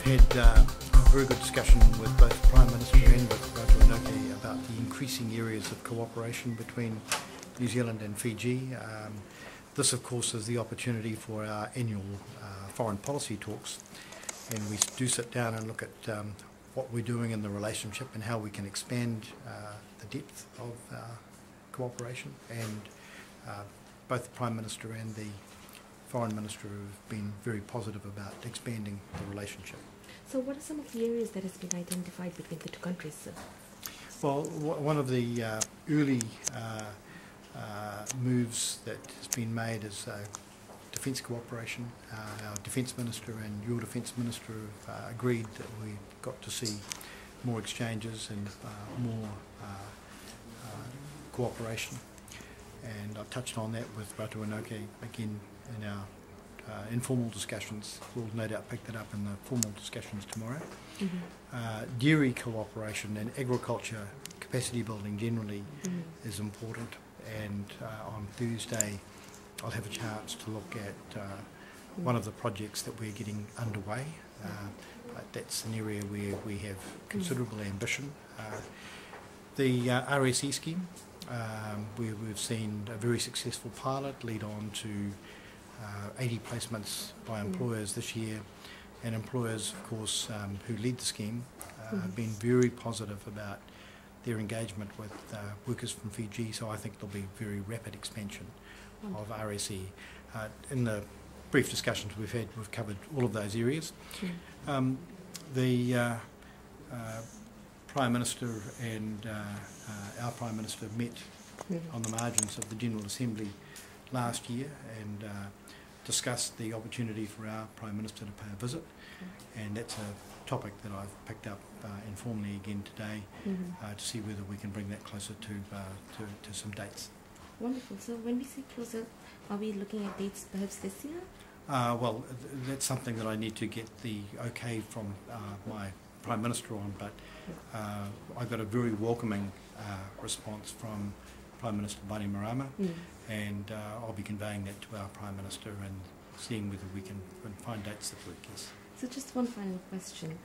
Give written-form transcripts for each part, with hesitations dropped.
I've had a very good discussion with both the Prime Minister and with Ratu Inoke about the increasing areas of cooperation between New Zealand and Fiji. This, of course, is the opportunity for our annual foreign policy talks, and we do sit down and look at what we're doing in the relationship and how we can expand the depth of cooperation. And both the Prime Minister and the Foreign Minister have been very positive about expanding the relationship. So what are some of the areas that has been identified between the two countries, sir? Well, one of the early moves that has been made is defence cooperation. Our Defence Minister and your Defence Minister have agreed that we got to see more exchanges and more cooperation. And I've touched on that with Ratu Inoke again in our informal discussions. We'll no doubt pick that up in the formal discussions tomorrow. Dairy cooperation and agriculture capacity building generally is important, and on Thursday I'll have a chance to look at one of the projects that we're getting underway. That's an area where we have considerable ambition. The RSE scheme, we've seen a very successful pilot lead on to 80 placements by employers this year, and employers, of course, who lead the scheme have been very positive about their engagement with workers from Fiji, so I think there'll be very rapid expansion of RSE. In the brief discussions we've had, we've covered all of those areas. The Prime Minister and our Prime Minister met on the margins of the General Assembly last year and discussed the opportunity for our Prime Minister to pay a visit, and that's a topic that I've picked up informally again today to see whether we can bring that closer to some dates. Wonderful. So when we say closer, are we looking at dates perhaps this year? Well, that's something that I need to get the okay from my Prime Minister on, but I got a very welcoming response from Prime Minister Bainimarama, and I'll be conveying that to our Prime Minister and seeing whether we can find dates that work. Yes. So just one final question.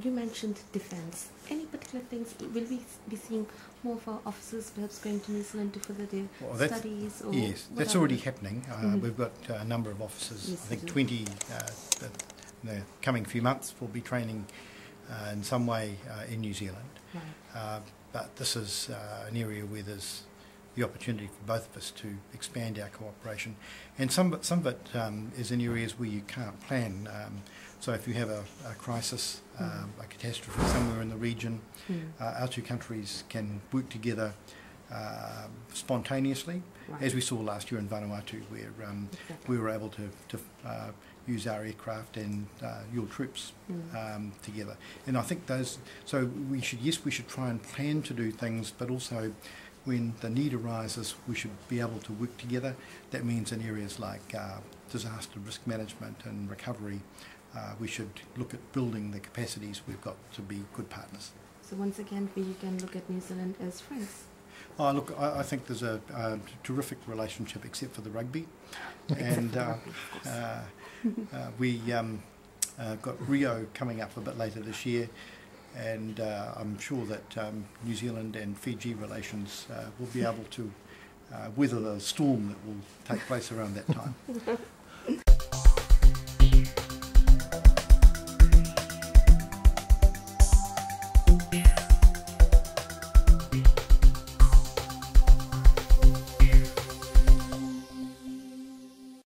You mentioned defence. Any particular things, will we be seeing more of our officers perhaps going to New Zealand to further their studies? Or yes, that's already happening. We've got a number of officers, yes, I think 20 in the coming few months will be training in some way in New Zealand. Right. But this is an area where there's the opportunity for both of us to expand our cooperation, and some of it is in areas where you can't plan. So if you have a crisis, a catastrophe somewhere in the region, our two countries can work together spontaneously, as we saw last year in Vanuatu, where we were able to use our aircraft and your troops together. And I think those, so we should try and plan to do things, but also when the need arises, we should be able to work together. That means in areas like disaster risk management and recovery, we should look at building the capacities. We've got to be good partners. So once again, we can look at New Zealand as friends. Oh, look, I think there's a terrific relationship, except for the rugby. And we got Rio coming up a bit later this year, and I'm sure that New Zealand and Fiji relations will be able to weather the storm that will take place around that time.